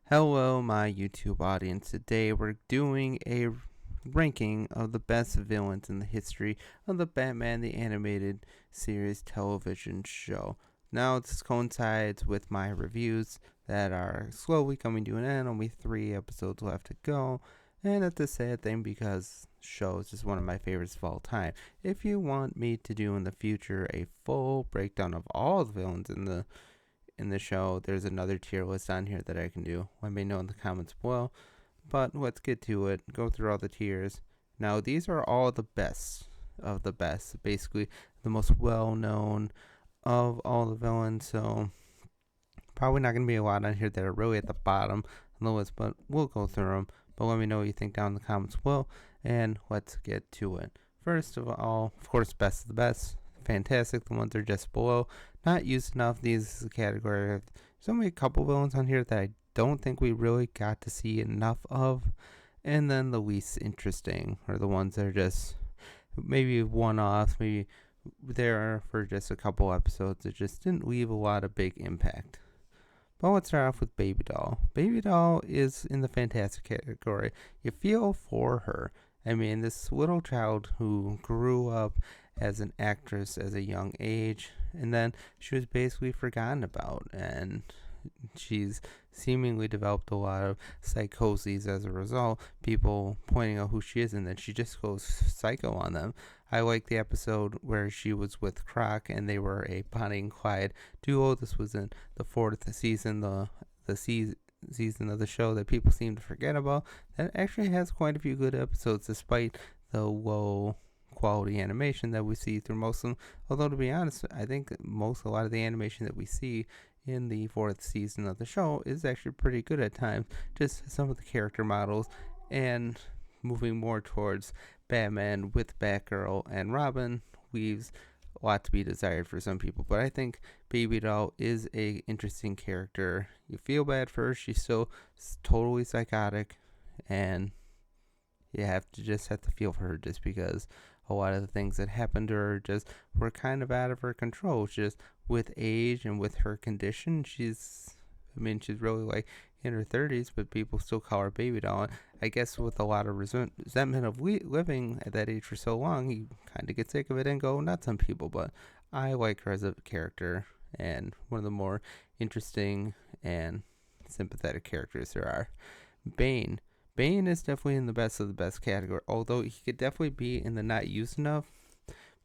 Hello, my YouTube audience. Today we're doing a ranking of the best villains in the history of the Batman the Animated Series television show. Now, this coincides with my reviews that are slowly coming to an end, only 3 episodes left to go. And that's a sad thing because the show is just one of my favorites of all time. If you want me to do in the future a full breakdown of all the villains in the show, there's another tier list on here that I can do. Let me know in the comments below. But let's get to it. Go through all the tiers. Now, these are all the best of the best. Basically, the most well known of all the villains. So, probably not going to be a lot on here that are really at the bottom of the list, but we'll go through them. But let me know what you think down in the comments below, and let's get to it. First of all, of course, best of the best. Fantastic. The ones are just below. Not used enough. These is a category. There's only a couple villains on here that I don't think we really got to see enough of. And then the least interesting, or the ones that are just maybe one-offs, maybe there for just a couple episodes. It just didn't leave a lot of big impact. But let's start off with Baby Doll. Baby Doll is in the fantastic category. You feel for her. I mean, this little child who grew up as an actress at a young age, and then she was basically forgotten about, and she's seemingly developed a lot of psychoses as a result, people pointing out who she is, and then she just goes psycho on them. I like the episode where she was with Croc and they were a Bonnie and Clyde duo. This was in the 4th season, the season of the show that people seem to forget about. That actually has quite a few good episodes despite the low quality animation that we see through most of them. Although, to be honest, I think a lot of the animation that we see in the 4th season of the show is actually pretty good at times. Just some of the character models and moving more towards Batman with Batgirl and Robin leaves a lot to be desired for some people. But I think Baby Doll is a interesting character. You feel bad for her. She's still totally psychotic, and you have to feel for her just because a lot of the things that happened to her just were kind of out of her control. Just with age and with her condition, she's really like in her 30s, but people still call her Baby Doll. And I guess with a lot of resentment of living at that age for so long, you kind of get sick of it and go nuts on people. But I like her as a character, and one of the more interesting and sympathetic characters there are. Bane. Bane is definitely in the best of the best category, although he could definitely be in the not used enough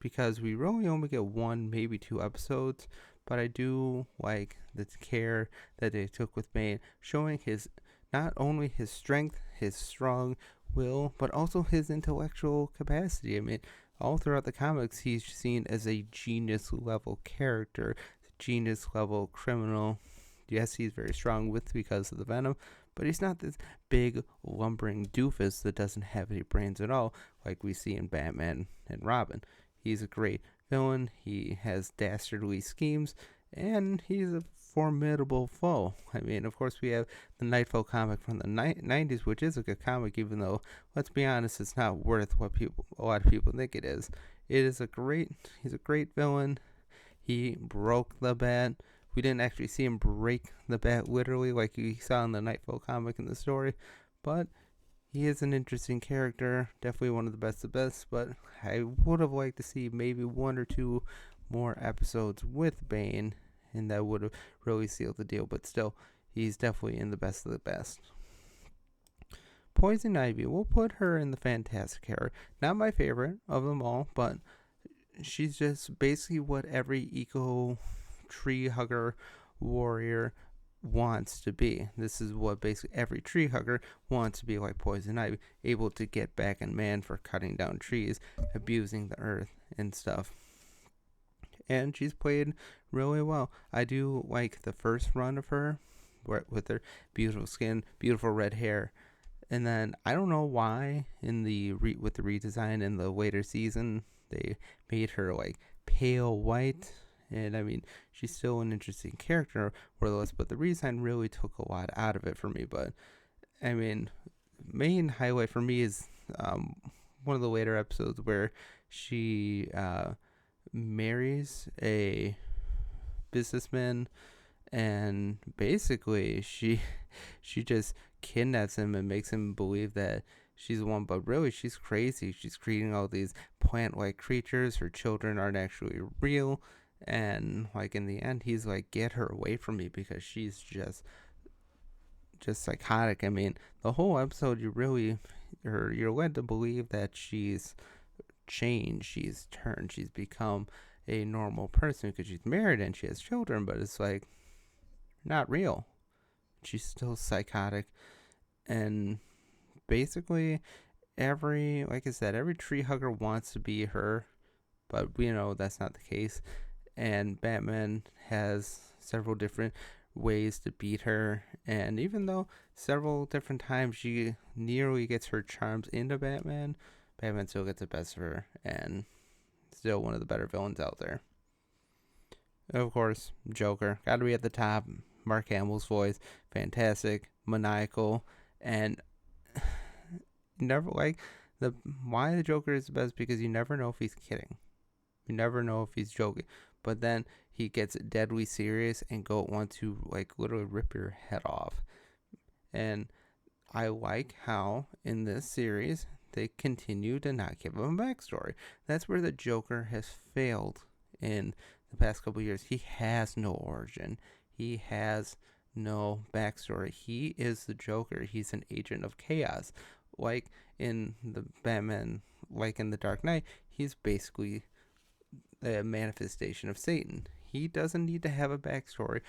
because we really only get 1, maybe 2 episodes. But I do like the care that they took with Bane, showing his not only his strength, his strong will, but also his intellectual capacity. I mean, all throughout the comics, he's seen as a genius level character, genius level criminal. Yes, he's very strong because of the venom, but he's not this big lumbering doofus that doesn't have any brains at all, like we see in Batman and Robin. He's a great villain. He has dastardly schemes, and he's a formidable foe. I mean, of course, we have the Nightfall comic from the 90s, which is a good comic, even though, let's be honest, it's not worth what a lot of people think it is. He's a great villain. He broke the bat. We didn't actually see him break the bat literally like you saw in the Nightfall comic in the story, but he is an interesting character, definitely one of the best, but I would have liked to see maybe 1 or 2 more episodes with Bane, and that would have really sealed the deal, but still, he's definitely in the best of the best. Poison Ivy, we'll put her in the fantastic character. Not my favorite of them all, but she's just basically what every eco tree hugger warrior wants to be. This is what basically every tree hugger wants to be, like Poison Ivy, able to get back in man for cutting down trees, abusing the earth and stuff. And she's played really well. I do like the first run of her with her beautiful skin, beautiful red hair. And then I don't know why with the redesign in the later season they made her like pale white. And I mean, she's still an interesting character, but the redesign really took a lot out of it for me. But I mean, main highlight for me is one of the later episodes where she marries a businessman and basically she just kidnaps him and makes him believe that she's the one, but really she's crazy. She's creating all these plant-like creatures. Her children aren't actually real, and like in the end he's like, get her away from me, because she's just psychotic. I mean, the whole episode you're led to believe that she's changed, she's turned, she's become a normal person because she's married and she has children, but it's like not real. She's still psychotic, and basically like I said, every tree hugger wants to be her, but we know that's not the case. And Batman has several different ways to beat her, and even though several different times she nearly gets her charms into Batman, Batman still gets the best of her, and still one of the better villains out there. Of course, Joker, gotta be at the top. Mark Hamill's voice, fantastic, maniacal, and never like the why the Joker is the best, because you never know if he's kidding. You never know if he's joking. But then he gets deadly serious and want to like literally rip your head off. And I like how in this series they continue to not give him a backstory. That's where the Joker has failed in the past couple of years. He has no origin. He has no backstory. He is the Joker. He's an agent of chaos. Like in the Batman, like in the Dark Knight, he's basically a manifestation of Satan. He doesn't need to have a backstory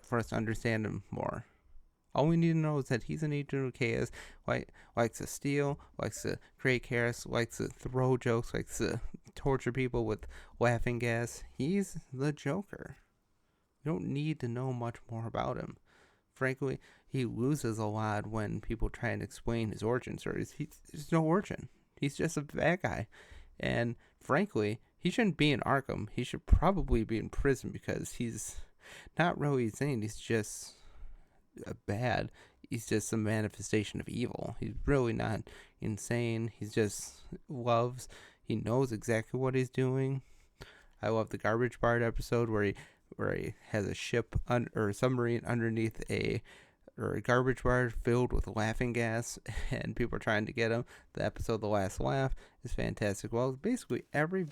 for us to understand him more. All we need to know is that he's an agent of chaos, likes to steal, likes to create chaos, likes to throw jokes, likes to torture people with laughing gas. He's the Joker. You don't need to know much more about him. Frankly, he loses a lot when people try and explain his origin stories. There's no origin. He's just a bad guy. And frankly, he shouldn't be in Arkham. He should probably be in prison, because he's not really insane. He's just bad. He's just a manifestation of evil. He's really not insane. He knows exactly what he's doing. I love the garbage barge episode where he has a ship or a submarine underneath a garbage barge filled with laughing gas, and people are trying to get him. The episode The Last Laugh is fantastic. Well, basically every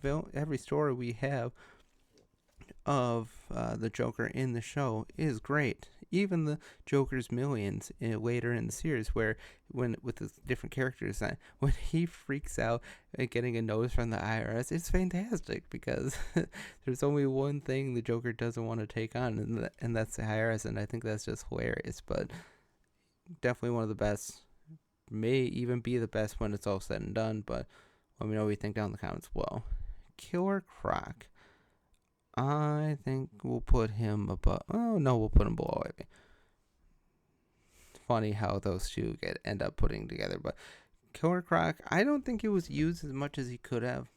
story we have of the Joker in the show is great. Even the Joker's millions later in the series, where with the different characters, when he freaks out at getting a notice from the IRS, it's fantastic, because there's only one thing the Joker doesn't want to take on, and that's the IRS, and I think that's just hilarious. But definitely one of the best, may even be the best when it's all said and done. But let me know what you think down in the comments below. Killer Croc, I think we'll put him above. Oh no, we'll put him below. It's funny how those two end up putting together. But Killer Croc, I don't think it was used as much as he could have.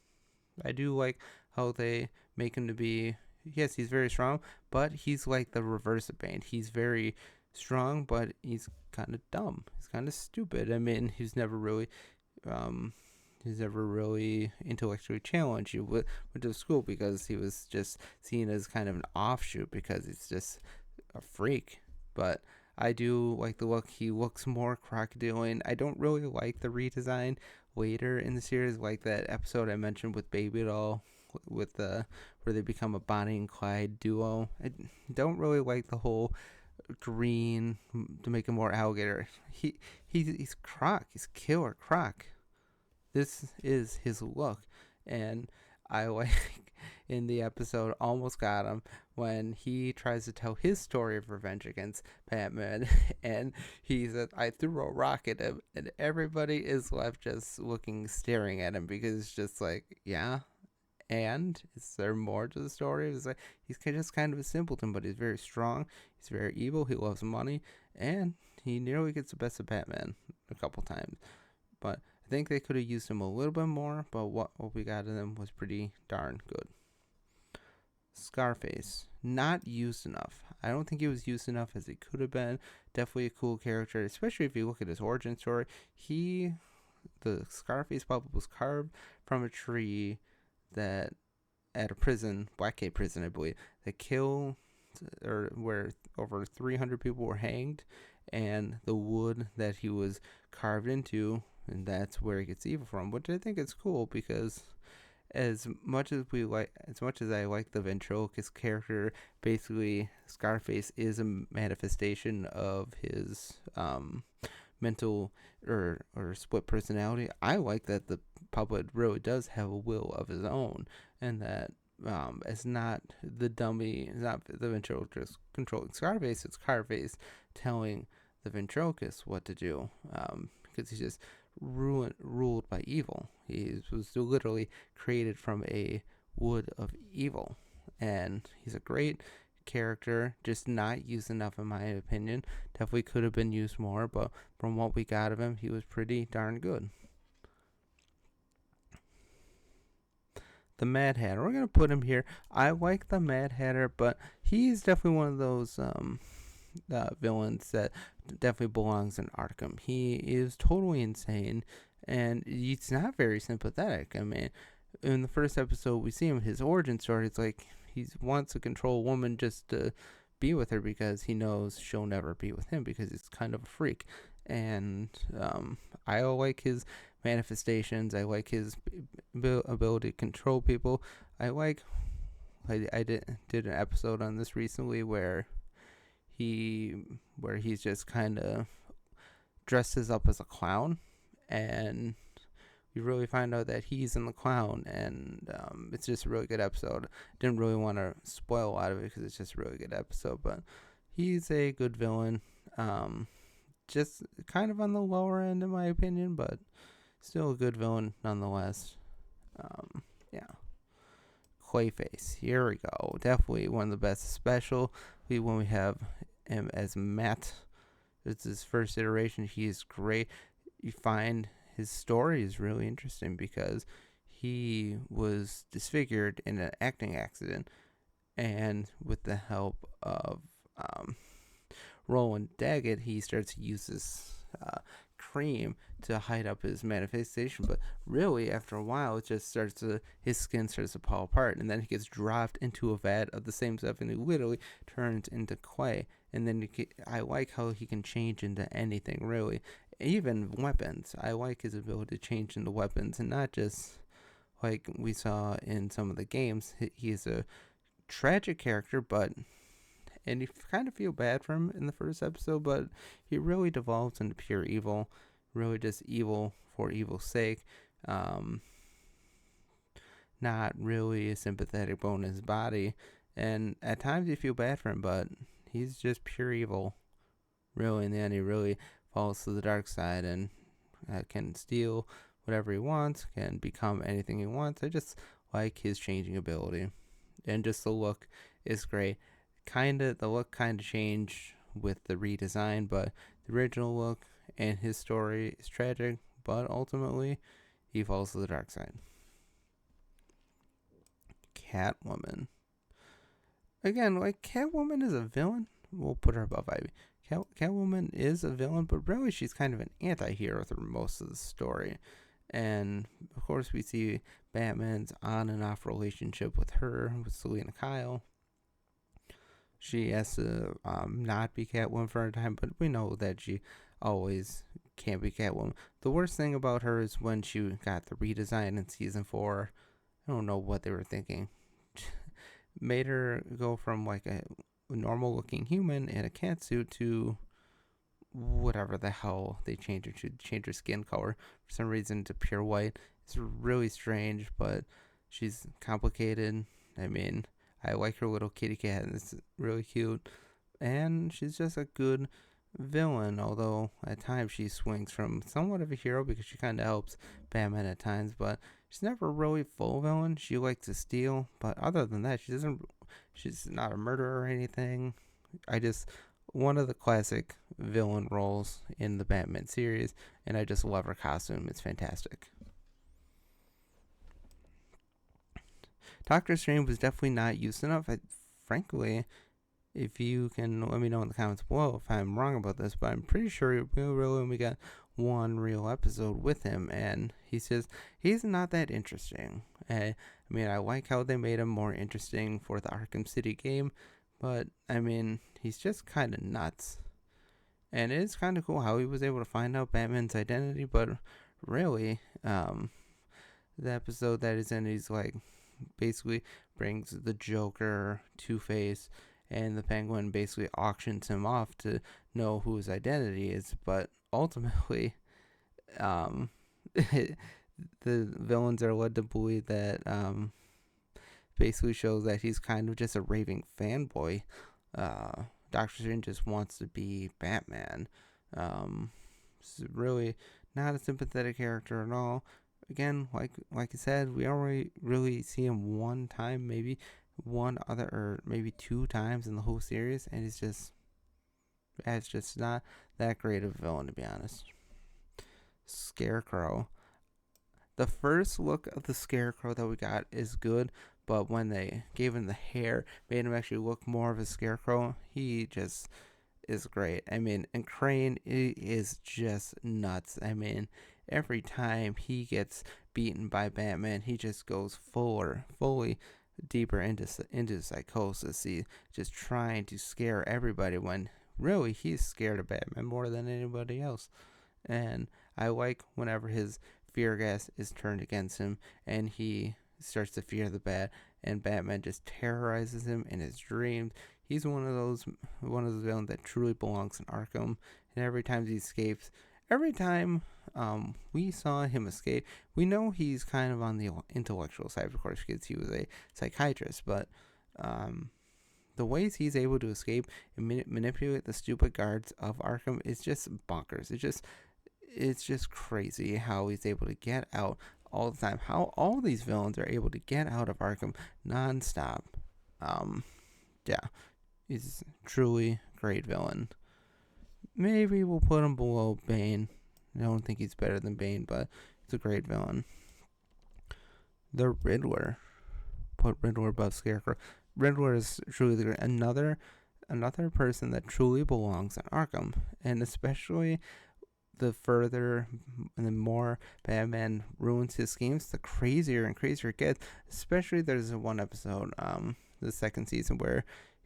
I do like how they make him to be. Yes, he's very strong, but he's like the reverse of Bane. He's very strong, but he's kind of dumb. He's kind of stupid. I mean, he's never really intellectually challenged. He went to school because he was just seen as kind of an offshoot, because he's just a freak. But I do like the look. He looks more crocodilean. I don't really like the redesign later in the series, like that episode I mentioned with Baby Doll, with where they become a Bonnie and Clyde duo. I don't really like the whole green to make him more alligator. He's Croc. He's Killer Croc. This is his look, and I like in the episode Almost Got Him, when he tries to tell his story of revenge against Batman, and he said, I threw a rock at him, and everybody is left just staring at him, because it's just like, yeah, and is there more to the story? It's like, he's just kind of a simpleton, but he's very strong, he's very evil, he loves money, and he nearly gets the best of Batman a couple times. But I think they could have used him a little bit more, but what we got in him was pretty darn good. Scarface, not used enough. I don't think he was used enough as he could have been. Definitely a cool character, especially if you look at his origin story. The Scarface puppet was carved from a tree that at a prison, Blackgate prison, I believe, that kill or where over 300 people were hanged, and the wood that he was carved into, and that's where he gets evil from. Which I think is cool because as much as I like the ventriloquist character, basically Scarface is a manifestation of his mental or split personality. I like that the puppet really does have a will of his own, and that it's not the dummy, it's not the ventriloquist controlling Scarface. It's Scarface telling the ventriloquist what to do, because he's just ruled by evil. He was literally created from a wood of evil, and he's a great character, just not used enough in my opinion. Definitely could have been used more, but from what we got of him, he was pretty darn good. The Mad Hatter, we're gonna put him here. I like the Mad Hatter, but he's definitely one of those villains that definitely belongs in Arkham. He is totally insane, and he's not very sympathetic. I mean, in the first episode, we see him, his origin story. It's like he wants to control a woman just to be with her because he knows she'll never be with him because he's kind of a freak. And I like his manifestations. I like his ability to control people. I did an episode on this recently where he's just kind of dresses up as a clown, and we really find out that he's in the clown, and it's just a really good episode. Didn't really want to spoil a lot of it because it's just a really good episode, but he's a good villain. Just kind of on the lower end in my opinion, but still a good villain nonetheless. Yeah. Clayface, here we go. Definitely one of the best, especially when we have him as Matt. It's his first iteration. He is great. You find his story is really interesting because he was disfigured in an acting accident, and with the help of Roland Daggett, he starts to use this cream to hide up his manifestation, but really after a while it just his skin starts to fall apart, and then he gets dropped into a vat of the same stuff, and he literally turns into clay. And then I like how he can change into anything, really, even weapons. I like his ability to change into weapons, and not just like we saw in some of the games. He's a tragic character, and you kind of feel bad for him in the first episode, but he really devolves into pure evil, really just evil for evil's sake. Not really a sympathetic bone in his body, and at times you feel bad for him, but he's just pure evil. Really, in the end, he really falls to the dark side and can steal whatever he wants, can become anything he wants. I just like his changing ability, and just the look is great. The look kind of changed with the redesign, but the original look and his story is tragic, but ultimately he falls to the dark side. Catwoman. Again, like, Catwoman is a villain. We'll put her above Ivy. Catwoman is a villain, but really she's kind of an anti-hero through most of the story. And of course we see Batman's on and off relationship with her, with Selena Kyle. She has to not be Catwoman for a time, but we know that she always can't be Catwoman. The worst thing about her is when she got the redesign in season 4. I don't know what they were thinking. Made her go from like a normal looking human in a cat suit to whatever the hell they changed her to. Change her skin color for some reason to pure white. It's really strange, but she's complicated. I mean, I like her little kitty cat, and it's really cute. And she's just a good villain, although at times she swings from somewhat of a hero because she kind of helps Batman at times, but she's never really full villain. She likes to steal, but other than that, she's not a murderer or anything. One of the classic villain roles in the Batman series, and I just love her costume. It's fantastic. Doctor Strange was definitely not used enough. Frankly, if you can let me know in the comments below if I'm wrong about this, but I'm pretty sure we really only got one real episode with him, and he's not that interesting. I mean, I like how they made him more interesting for the Arkham City game, But I mean, he's just kind of nuts. And it is kind of cool how he was able to find out Batman's identity, but really, the episode that is in, he's like basically brings the Joker, Two-Face, and the Penguin, basically auctions him off to know who his identity is. But ultimately, um, the villains are led to believe that basically shows that he's kind of just a raving fanboy. Doctor Strange just wants to be Batman. It's really not a sympathetic character at all. Again, like I said, we only really see him one time, maybe one other, or maybe two times in the whole series, and it's just not that great of a villain, to be honest. Scarecrow. The first look of the Scarecrow that we got is good, but when they gave him the hair, made him actually look more of a Scarecrow, he just is great. I mean, and Crane is just nuts. I mean, every time he gets beaten by Batman, he just goes fully deeper into psychosis. He just trying to scare everybody when really he's scared of Batman more than anybody else. And I like whenever his fear gas is turned against him and he starts to fear the bat, and Batman just terrorizes him in his dreams. He's one of those villains that truly belongs in Arkham. And every time he escapes, every time we saw him escape, we know he's kind of on the intellectual side, of course, because he was a psychiatrist. But the ways he's able to escape and manipulate the stupid guards of Arkham is just bonkers. It's just crazy how he's able to get out all the time. How all these villains are able to get out of Arkham nonstop. Yeah, he's truly great villain. Maybe we'll put him below Bane. I don't think he's better than Bane, but he's a great villain. The Riddler. Put Riddler above Scarecrow. Riddler is truly the great. Another person that truly belongs in Arkham, and especially the further and the more Batman ruins his schemes, the crazier and crazier it gets. Especially there's one episode, the second season,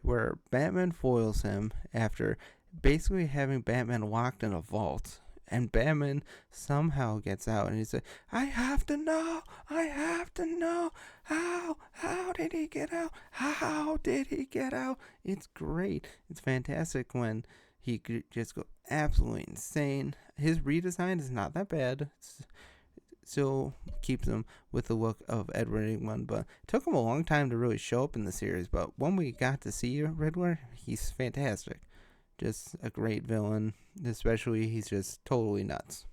where Batman foils him after basically having Batman locked in a vault. And Batman somehow gets out, and he's like, I have to know, how did he get out? How did he get out? It's great. It's fantastic when he could just go absolutely insane. His redesign is not that bad. Still keeps him with the look of Edward England, but it took him a long time to really show up in the series. But when we got to see Riddler, he's fantastic. Just a great villain. Especially, he's just totally nuts.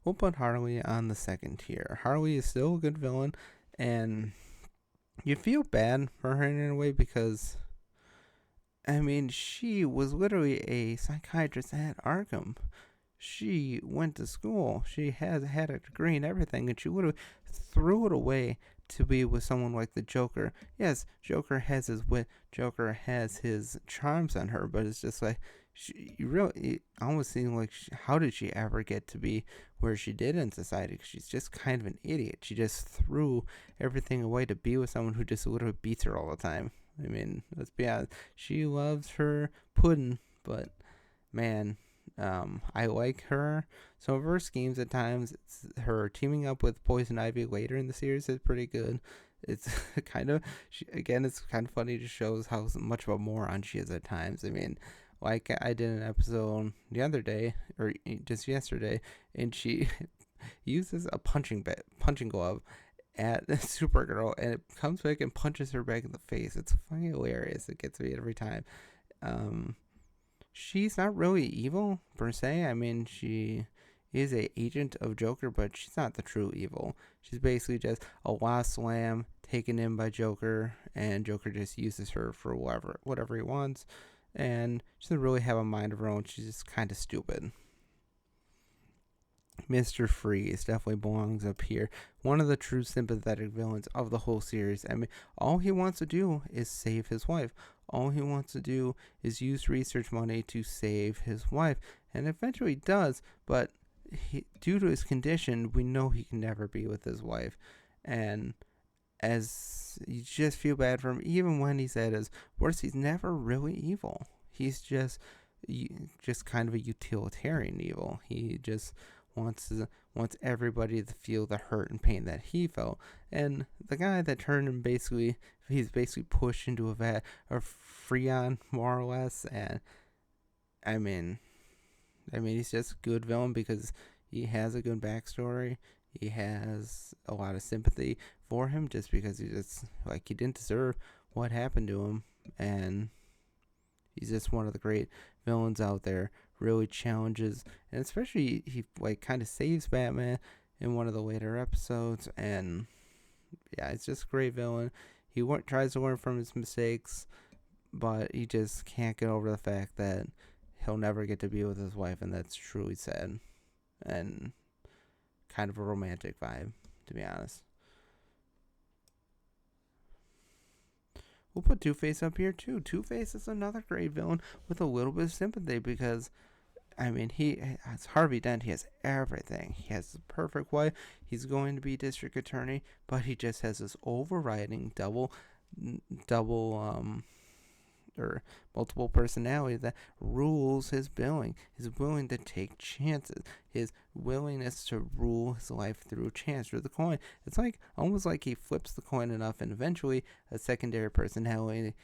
We'll put Harley on the second tier. Harley is still a good villain, and you feel bad for her in a way because, I mean, she was literally a psychiatrist at Arkham. She went to school. She had a degree and everything, and she literally threw it away to be with someone like the Joker. Yes, Joker has his wit. Joker has his charms on her, but it's just like it almost seems like how did she ever get to be where she did in society? Cause she's just kind of an idiot. She just threw everything away to be with someone who just literally beats her all the time. I mean, let's be honest. She loves her pudding, but man, I like her. Some of her schemes at times, it's her teaming up with Poison Ivy later in the series is pretty good. It's kind of, it's kind of funny to shows how much of a moron she is at times. I mean, like I did an episode the other day, or just yesterday, and she uses a punching glove at Supergirl, and it comes back and punches her back in the face. It's fucking hilarious. It gets me every time. She's not really evil per se. I mean, she is a agent of Joker, but she's not the true evil. She's basically just a lost lamb taken in by Joker, and Joker just uses her for whatever he wants. And she doesn't really have a mind of her own. She's just kind of stupid. Mr. Freeze definitely belongs up here. One of the true sympathetic villains of the whole series. I mean, all he wants to do is save his wife. All he wants to do is use research money to save his wife. And eventually he does, but due to his condition, we know he can never be with his wife. And as you just feel bad for him. Even when he's at his worst, he's never really evil. He's just kind of a utilitarian evil. He just wants everybody to feel the hurt and pain that he felt. And the guy that turned him he's basically pushed into a vat of freon, more or less. And I mean, he's just a good villain because he has a good backstory. He has a lot of sympathy for him just because he didn't deserve what happened to him. And he's just one of the great villains out there. Really challenges, and especially he kind of saves Batman in one of the later episodes. And yeah, it's just a great villain. He tries to learn from his mistakes, but he just can't get over the fact that he'll never get to be with his wife, and that's truly sad and kind of a romantic vibe, to be honest. We'll put Two-Face up here too. Two-Face is another great villain with a little bit of sympathy because he has Harvey Dent. He has everything. He has the perfect wife. He's going to be district attorney, but he just has this overriding double or multiple personality that rules his billing. He's willing to take chances. His willingness to rule his life through chance, through the coin. It's almost like he flips the coin enough, and eventually a secondary personality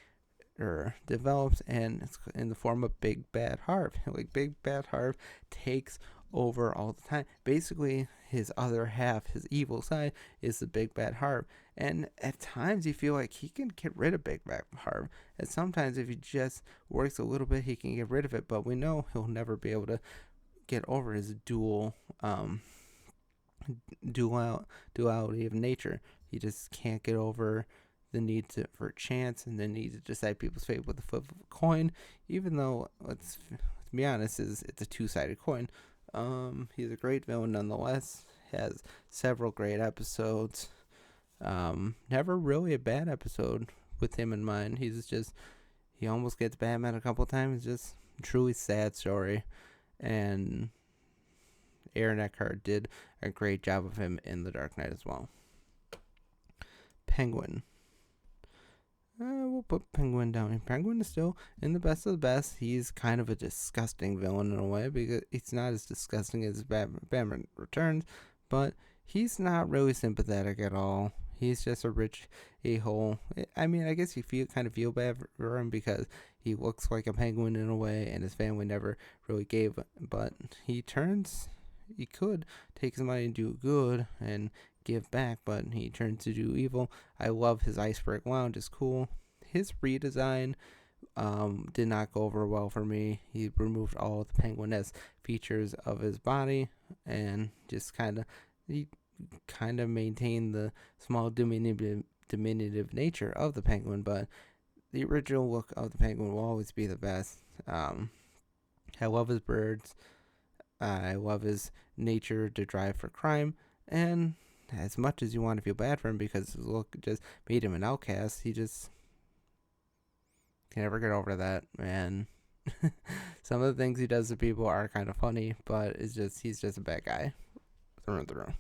develops, and it's in the form of Big Bad Harv. Big Bad Harv takes over all the time. Basically, his other half, his evil side, is the Big Bad Harv. And at times, you feel like he can get rid of Big Bad Harv. And sometimes, if he just works a little bit, he can get rid of it. But we know he'll never be able to get over his duality of nature. He just can't get over the need for chance and the need to decide people's fate with the flip of a coin, even though, let's be honest, it's a two-sided coin. He's a great villain nonetheless, has several great episodes. Never really a bad episode with him in mind. He almost gets Batman a couple times. Just a truly sad story. And Aaron Eckhart did a great job of him in The Dark Knight as well. Penguin. We'll put Penguin down here. Penguin is still in the best of the best. He's kind of a disgusting villain in a way because it's not as disgusting as Batman Returns, but he's not really sympathetic at all. He's just a rich a-hole. I guess you kind of feel bad for him because he looks like a penguin in a way, and his family never really gave. But he could take his money and do good and give back, but he turns to do evil. I love his iceberg lounge. It's cool. His redesign did not go over well for me. He removed all the penguin-esque features of his body and just kind of maintained the small diminutive nature of the penguin, but the original look of the penguin will always be the best. I love his birds. I love his nature to drive for crime, and as much as you want to feel bad for him because his look just made him an outcast, he just can never get over that. And some of the things he does to people are kind of funny, but he's just a bad guy through and through.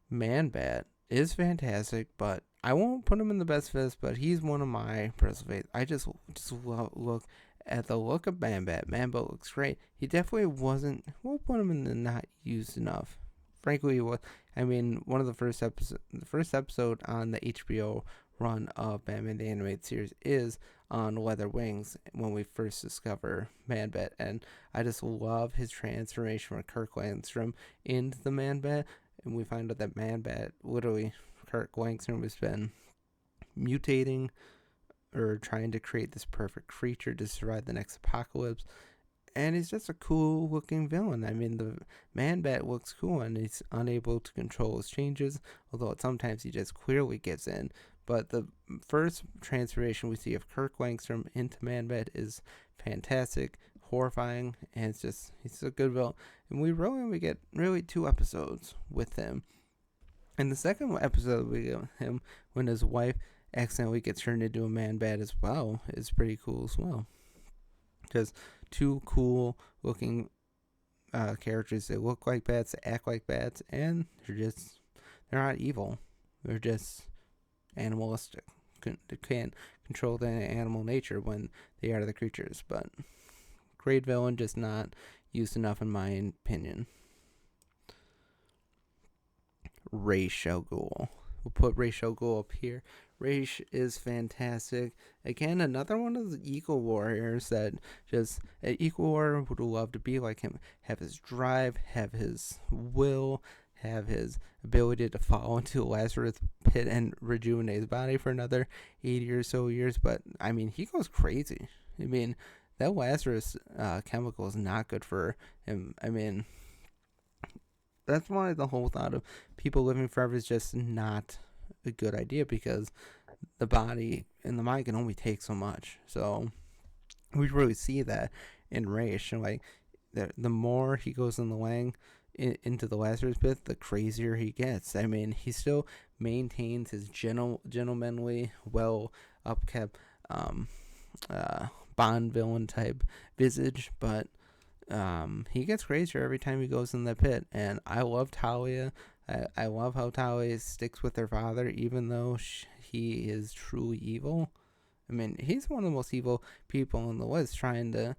Man-Bat is fantastic, but I won't put him in the best list, but he's one of my personal favorites. I just look at the look of Man-Bat. Man-Bat looks great. He definitely we'll put him in the not used enough. Frankly, one of the first episode on the HBO run of Batman the Animated Series is on Leather Wings when we first discover Man-Bat, and I just love his transformation from Kirk Langstrom into the Man-Bat, and we find out that Man-Bat, literally, Kirk Langstrom has been mutating or trying to create this perfect creature to survive the next apocalypse. And he's just a cool looking villain. The Man-Bat looks cool and he's unable to control his changes, although sometimes he just clearly gives in. But the first transformation we see of Kirk Langstrom into Man-Bat is fantastic, horrifying, and he's a good villain. And we only get 2 episodes with him. And the second episode we get him when his wife accidentally gets turned into a Man-Bat as well is pretty cool as well. Because 2 cool looking characters. They look like bats, they act like bats, and they're not evil. They're just animalistic. They can't control the animal nature when they are the creatures. But great villain, just not used enough in my opinion. Ra's al Ghul. We'll put Ra's al Ghul up here. Ra's is fantastic. Again, another one of the Eco Warriors that just an Eco Warrior would love to be like him. Have his drive, have his will, have his ability to fall into a Lazarus pit and rejuvenate his body for another 80 or so years. But I mean, he goes crazy. I mean, that Lazarus chemical is not good for him. I mean, that's why the whole thought of people living forever is just not a good idea, because the body and the mind can only take so much. So we really see that in Raish, and like the more he goes in the into the Lazarus pit, the crazier he gets. I mean, he still maintains his gentlemanly, well upkept Bond villain type visage, but he gets crazier every time he goes in the pit. And I love Talia. I love how Talia sticks with her father, even though he is truly evil. I mean, he's one of the most evil people in the list, trying to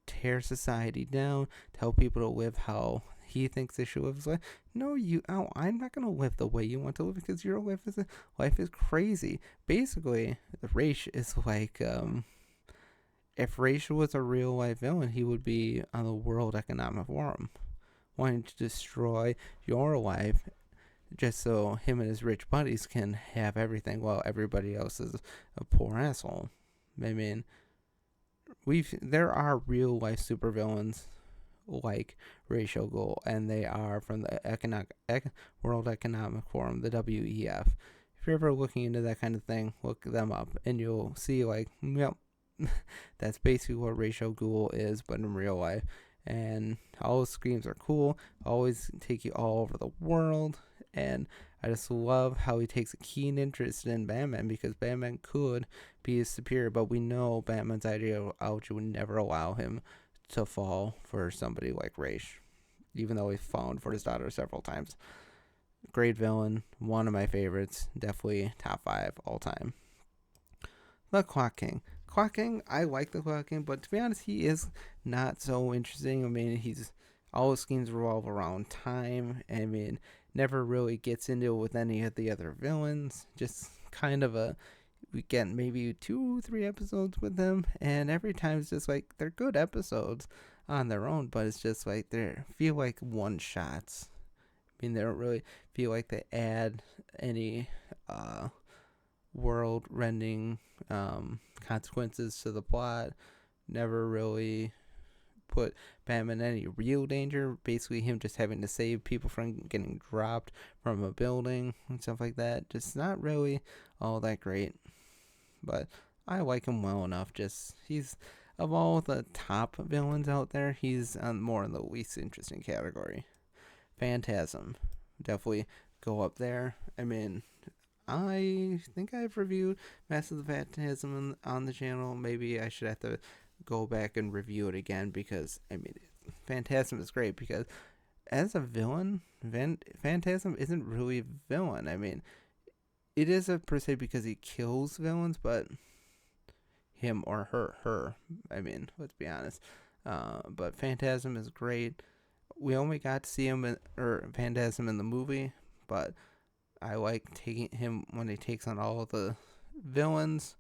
tear society down, tell people to live how he thinks they should live his life. No, I'm not going to live the way you want to live, because your life is crazy. Basically, the race is like, if Rachel was a real life villain, he would be on the World Economic Forum, wanting to destroy your life just so him and his rich buddies can have everything while everybody else is a poor asshole. I mean, there are real life supervillains like Ra's al Ghul, and they are from the World Economic Forum, the WEF. If you're ever looking into that kind of thing, look them up, and you'll see, like, yep, that's basically what Ra's al Ghul is, but in real life. And all his screams are cool, always take you all over the world. And I just love how he takes a keen interest in Batman, because Batman could be his superior, but we know Batman's ideology would never allow him to fall for somebody like Ra's, even though he's fallen for his daughter several times. Great villain, one of my favorites, definitely top 5 all time. The Clock King. Clock King, I like the Clock King, but to be honest, he is not so interesting. I mean, all his schemes revolve around time. I mean, never really gets into it with any of the other villains. Just kind of we get maybe 2-3 episodes with them, and every time it's just like, they're good episodes on their own, but it's just like they feel like one shots. I mean, they don't really feel like they add any world-rending consequences to the plot. Never really put Batman in any real danger. Basically, him just having to save people from getting dropped from a building and stuff like that. Just not really all that great. But I like him well enough. He's, of all the top villains out there, he's more in the least interesting category. Phantasm, definitely go up there. I mean, I think I've reviewed Master of the Phantasm on the channel. Maybe I should have to go back and review it again, because, I mean, Phantasm is great, because as a villain, Phantasm isn't really a villain. I mean, it is a per se because he kills villains, but him or her. I mean, let's be honest. But Phantasm is great. We only got to see Phantasm in the movie, but I like taking him when he takes on all of the villains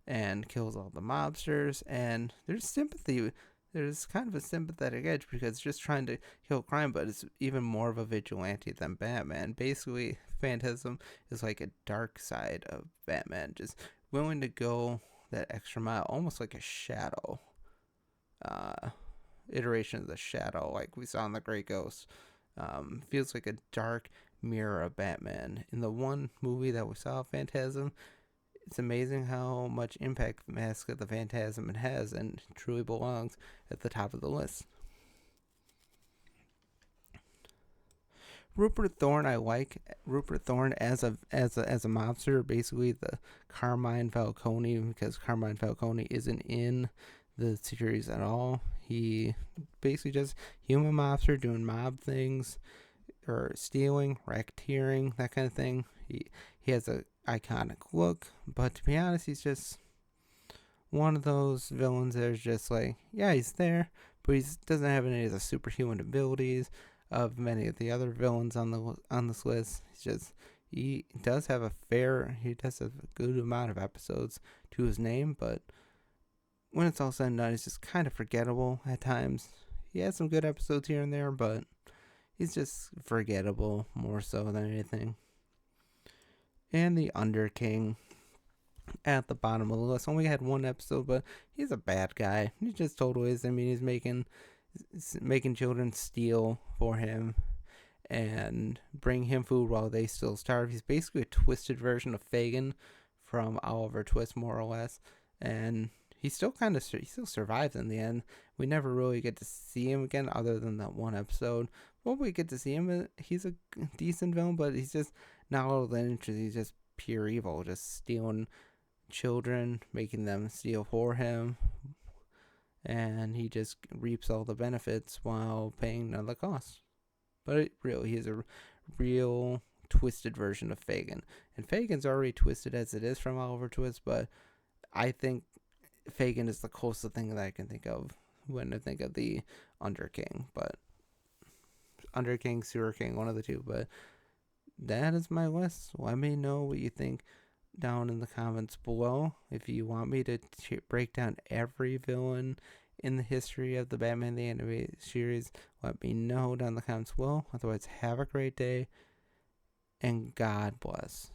and kills all the mobsters. And there's sympathy. There's kind of a sympathetic edge, because it's just trying to kill crime, but it's even more of a vigilante than Batman. Basically, Phantasm is like a dark side of Batman, just willing to go that extra mile, almost like a shadow iteration of the Shadow, like we saw in The Great Ghost. Feels like a dark mirror of Batman. In the one movie that we saw, Phantasm, it's amazing how much impact Mask of the Phantasm it has, and truly belongs at the top of the list. Rupert Thorne, I like Rupert Thorne as a mobster, basically the Carmine Falcone, because Carmine Falcone isn't in the series at all. He basically just human mobster doing mob things, or stealing, racketeering, that kind of thing. He has a iconic look, but to be honest, he's just one of those villains that is just like, yeah, he's there, but he doesn't have any of the superhuman abilities of many of the other villains on this list. He does have a good amount of episodes to his name, but when it's all said and done, he's just kind of forgettable at times. He has some good episodes here and there, but he's just forgettable more so than anything. And the Underking at the bottom of the list only had one episode, but he's a bad guy. He just totally is. I mean, he's making children steal for him and bring him food while they still starve. He's basically a twisted version of Fagin from Oliver Twist, more or less. And he still survives in the end. We never really get to see him again, other than that one episode. Well, we get to see him. He's a decent villain, but he's just not all that interesting. He's just pure evil, just stealing children, making them steal for him, and he just reaps all the benefits while paying none of the costs. But he's a real twisted version of Fagin. And Fagin's already twisted as it is from Oliver Twist, but I think Fagin is the closest thing that I can think of when I think of the Underking. But Underking, Sewer King, one of the two. But that is my list. Let me know what you think down in the comments below. If you want me to break down every villain in the history of the Batman the Animated Series, let me know down in the comments below. Otherwise, have a great day, and God bless.